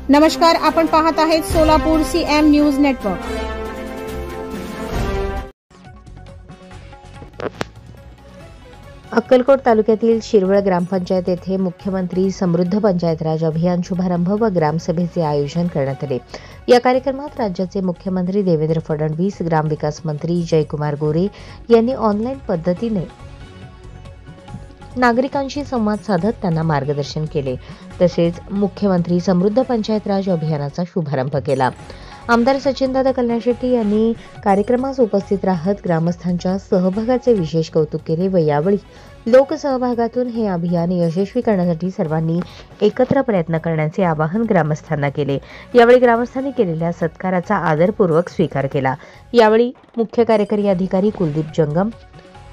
नमस्कार, आपण पाहत आहेत Solapur CM news network. Akkalkot तालुक्यातील शिरवळ ग्रामपंचायत येथे मुख्यमंत्री समृद्ध पंचायत राज अभियान शुभारंभ व ग्रामसभेचे आयोजन करण्यात आले। या कार्यक्रमात राज्याचे मुख्यमंत्री देवेंद्र फडणवीस, ग्रामविकास मंत्री जयकुमार गोरे यांनी ऑनलाईन पद्धतीने नागरिकांशी संवाद साधत त्यांना मार्गदर्शन केले। तसेच मुख्यमंत्री समृद्ध पंचायत राज अभियानाचा शुभारंभ केला। आमदार सचिनदादा कल्याणशेट्टी यांनी कार्यक्रमास उपस्थित राहत ग्रामस्थांच्या सहभागाचे विशेष कौतुक केले व यावेळी लोकसहभागातून हे अभियान यशस्वी करण्यासाठी सर्वांनी एकत्र प्रयत्न करण्याचे आवाहन ग्रामस्थांना केले। यावेळी ग्रामस्थांनी केलेल्या सत्काराचा आदरपूर्वक स्वीकार केला। यावेळी मुख्य कार्यकारी अधिकारी कुलदीप जंगम,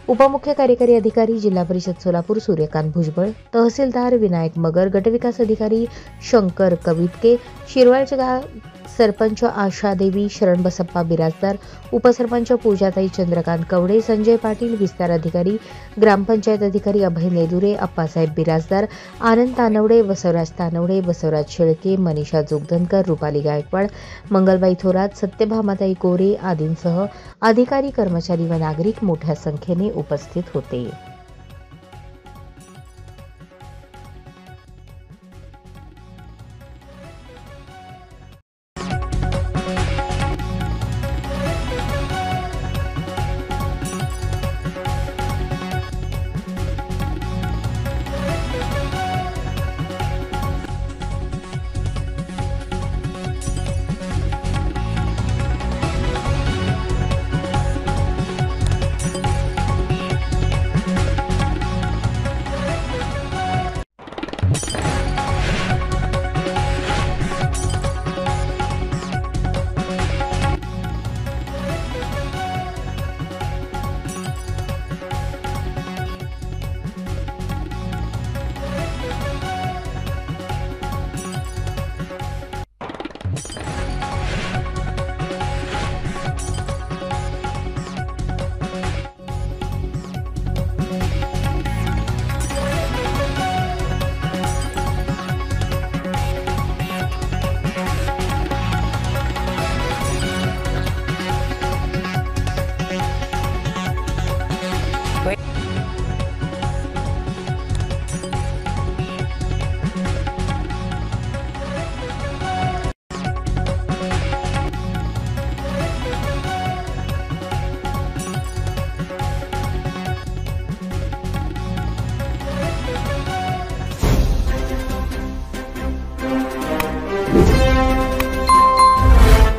उपमुख्य कार्यकारी अधिकारी जिल्हा परिषद सोलापूर सूर्यकांत भुजबळ, तहसीलदार विनायक मगर, गटविकास अधिकारी शंकर कवितके, शिरवळचे सरपंच आशादेवी शरणबसप्पा बिराजदार, उपसरपंच पूजाताई चंद्रकांत कवडे, संजय पाटील, विस्तार अधिकारी, ग्रामपंचायत अधिकारी अभय नेदुरे, अप्पासाहेब बिराजदार, आनंद तानवडे, बसवराज तानवडे, बसवराज शेळके, मनीषा जोगदनकर, रुपाली गायकवाड, मंगलबाई थोरात, सत्यभामाताई कोरे आदींसह अधिकारी, कर्मचारी व नागरिक मोठ्या संख्येने उपस्थित होते।